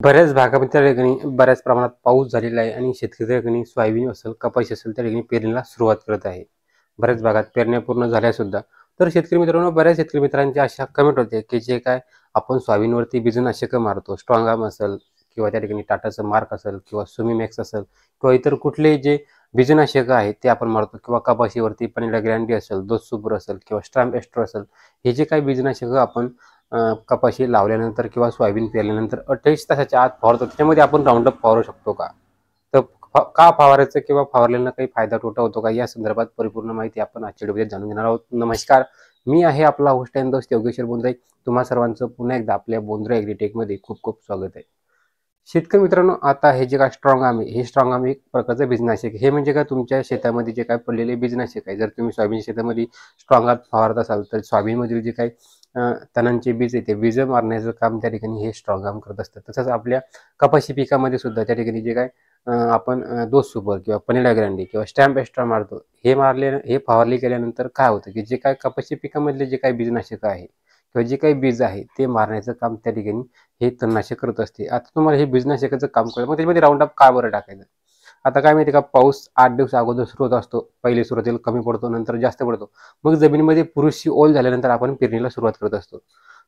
बऱ्याच भागामध्ये त्या ठिकाणी बऱ्याच प्रमाणात पाऊस झालेला आहे आणि शेतकरी त्या ठिकाणी सोयाबीन असेल, कपाशी असेल त्या ठिकाणी पेरणीला सुरुवात करत आहे. बऱ्याच भागात पेरण्या पूर्ण झाल्या सुद्धा. तर शेतकरी मित्रांनो, बऱ्याच शेतकरी मित्रांची अशा कमेंट होते की जे काय आपण सोयाबीनवरती बीजनाशक मारतो, स्ट्रॉंगाम असेल किंवा त्या ठिकाणी टाटाचं मार्क असेल किंवा सुमीमॅक्स असेल किंवा इतर कुठलेही जे बीजनाशक आहेत ते आपण मारतो किंवा कपाशीवरती पनिला ग्रँडी असेल, दोस सुपर असेल किंवा स्ट्रॅम्प एस्ट्रो असेल, हे जे काही बीजनाशक आपण कपाशी लावल्यानंतर किंवा सोयाबीन पेरल्यानंतर 28 तासाच्या आत फवारतो, त्याच्यामध्ये आपण राऊंडअप फवारू शकतो का? तर का फवारायचं किंवा फवारल्यानं काही फायदा तोटा होतो का, या संदर्भात परिपूर्ण माहिती आपण आजच्या व्हिडिओमध्ये जाणून घेणार आहोत. नमस्कार, मी आहे आपला होस्ट अँड दोस्त योगेश्वर बोंद्रे. तुम्हा सर्वांचं पुन्हा एकदा आपल्या बोंद्रे ॲग्रीटेकमध्ये खूप खूप स्वागत आहे. शेतकरी मित्रांनो, आता हे जे काय स्ट्रॉंग आर्म आहे, हे स्ट्रॉंग आर्म एक प्रकारचं बीजनाशक आहे. हे म्हणजे काय, तुमच्या शेतामध्ये जे काय पडलेले बीजनाशक आहे, जर तुम्ही सोयाबीन शेतामध्ये स्ट्रॉंग आर्म फवारत असाल तर सोयाबीनमधील जे काही तणांचे बीज आहे ते बीज मारण्याचं काम त्या ठिकाणी हे स्ट्रॉंग आर्म करत असतं. तसंच आपल्या कपाशी पिकामध्ये सुद्धा त्या ठिकाणी जे काय आपण दोस सुपर किंवा पनिला ग्रँडी किंवा स्टॅम्प एक्स्ट्रा मारतो, हे फवारणी केल्यानंतर काय होतं की जे काय कपाशी पिकामधले जे काही बीजनाशक आहे किंवा जे काही बीज आहे ते मारण्याचं काम त्या ठिकाणी हे तणनाशक करत असते. आता तुम्हाला हे बीजनाशकाचं काम कळलं, मग त्याच्यामध्ये राऊंडअप का बरं टाकायचं? आता काय माहिती का, पाऊस 8 दिवस अगोदर सुरू होत असतो. पहिले सुरुवातीला कमी पडतो, नंतर जास्त पडतो. मग जमिनीमध्ये पुरेशी ओल झाल्यानंतर आपण पेरणीला सुरुवात करत असतो.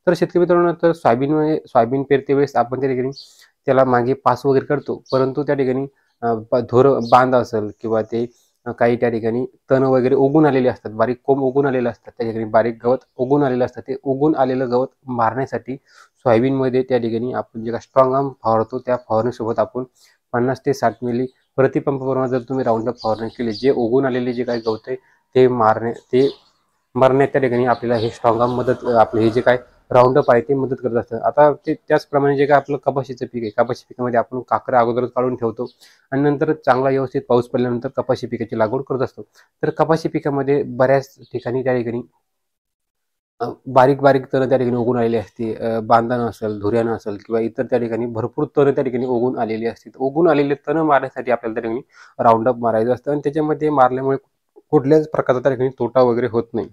तर शेतकरी मित्रांनो, तर सोयाबीन पेरते वेळेस आपण त्या ठिकाणी त्याला मागे पास वगैरे करतो, परंतु त्या ठिकाणी बांध असेल किंवा ते काही त्या ठिकाणी तण वगैरे उगून आलेले असतात, बारीक कोंब उगून आलेले असतात, त्या ठिकाणी बारीक गवत उगून आलेलं असतं. ते उगून आलेलं गवत मारण्यासाठी सोयाबीनमध्ये त्या ठिकाणी आपण जे काय स्ट्रॉंग आर्म फवारतो, त्या फवारणीसोबत आपण 50 ते 60 मिली प्रतिपंप प्रमाणात जर तुम्ही राऊंडअप फवारणी केली, जे उगून आलेले जे काही गवत आहे ते मरण्यात त्या ठिकाणी आपल्याला हे स्ट्रॉंग आर्म मदत, आपले हे जे काय राऊंडअप आहे ते मदत करत असतं. आता ते त्याचप्रमाणे जे काय आपलं कपाशीचं पीक आहे, कपाशी पिकामध्ये आपण काकरा अगोदरच काढून ठेवतो आणि नंतर चांगला व्यवस्थित पाऊस पडल्यानंतर कपाशी पिकाची लागवड करत असतो. तर कपाशी पिकामध्ये बऱ्याच ठिकाणी त्या ठिकाणी बारीक बारीक तण त्या ठिकाणी उगून आलेली असते. बांधानं असेल, धुऱ्यानं असेल किंवा इतर त्या ठिकाणी भरपूर तण त्या ठिकाणी उगून आलेली असते. उगून आलेले तण मारण्यासाठी आपल्याला त्या ठिकाणी राऊंडअप मारायचं असतं आणि त्याच्यामध्ये मारल्यामुळे कुठल्याच प्रकारचा त्या ठिकाणी तोटा वगैरे होत नाही.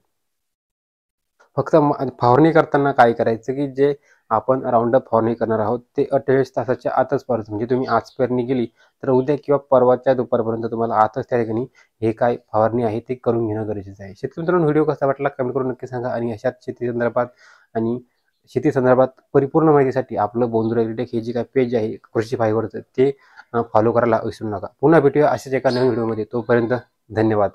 फक्त फवारणी करताना काय करायचं की जे आपण राऊंडअप फवारणी करणार आहोत ते 28 तासाच्या आतच फवारायचं. म्हणजे तुम्ही आज पेरणी केली तर उद्या किंवा परवाच्या दुपारपर्यंत तुम्हाला आजच त्या ठिकाणी हे काय फवारणी आहे ते करून घेणं गरजेचं आहे. शेतकरी मित्रांनो, व्हिडिओ कसा वाटला कमेंट करून नक्की सांगा आणि अशाच शेती संदर्भात परिपूर्ण माहितीसाठी आपलं बोंद्रे ॲग्रीटेक हे जे काय पेज आहे कृषी फायबरचं, ते फॉलो करायला विसरू नका. पुन्हा भेटूया अशाच एका नवीन व्हिडिओमध्ये. तोपर्यंत धन्यवाद.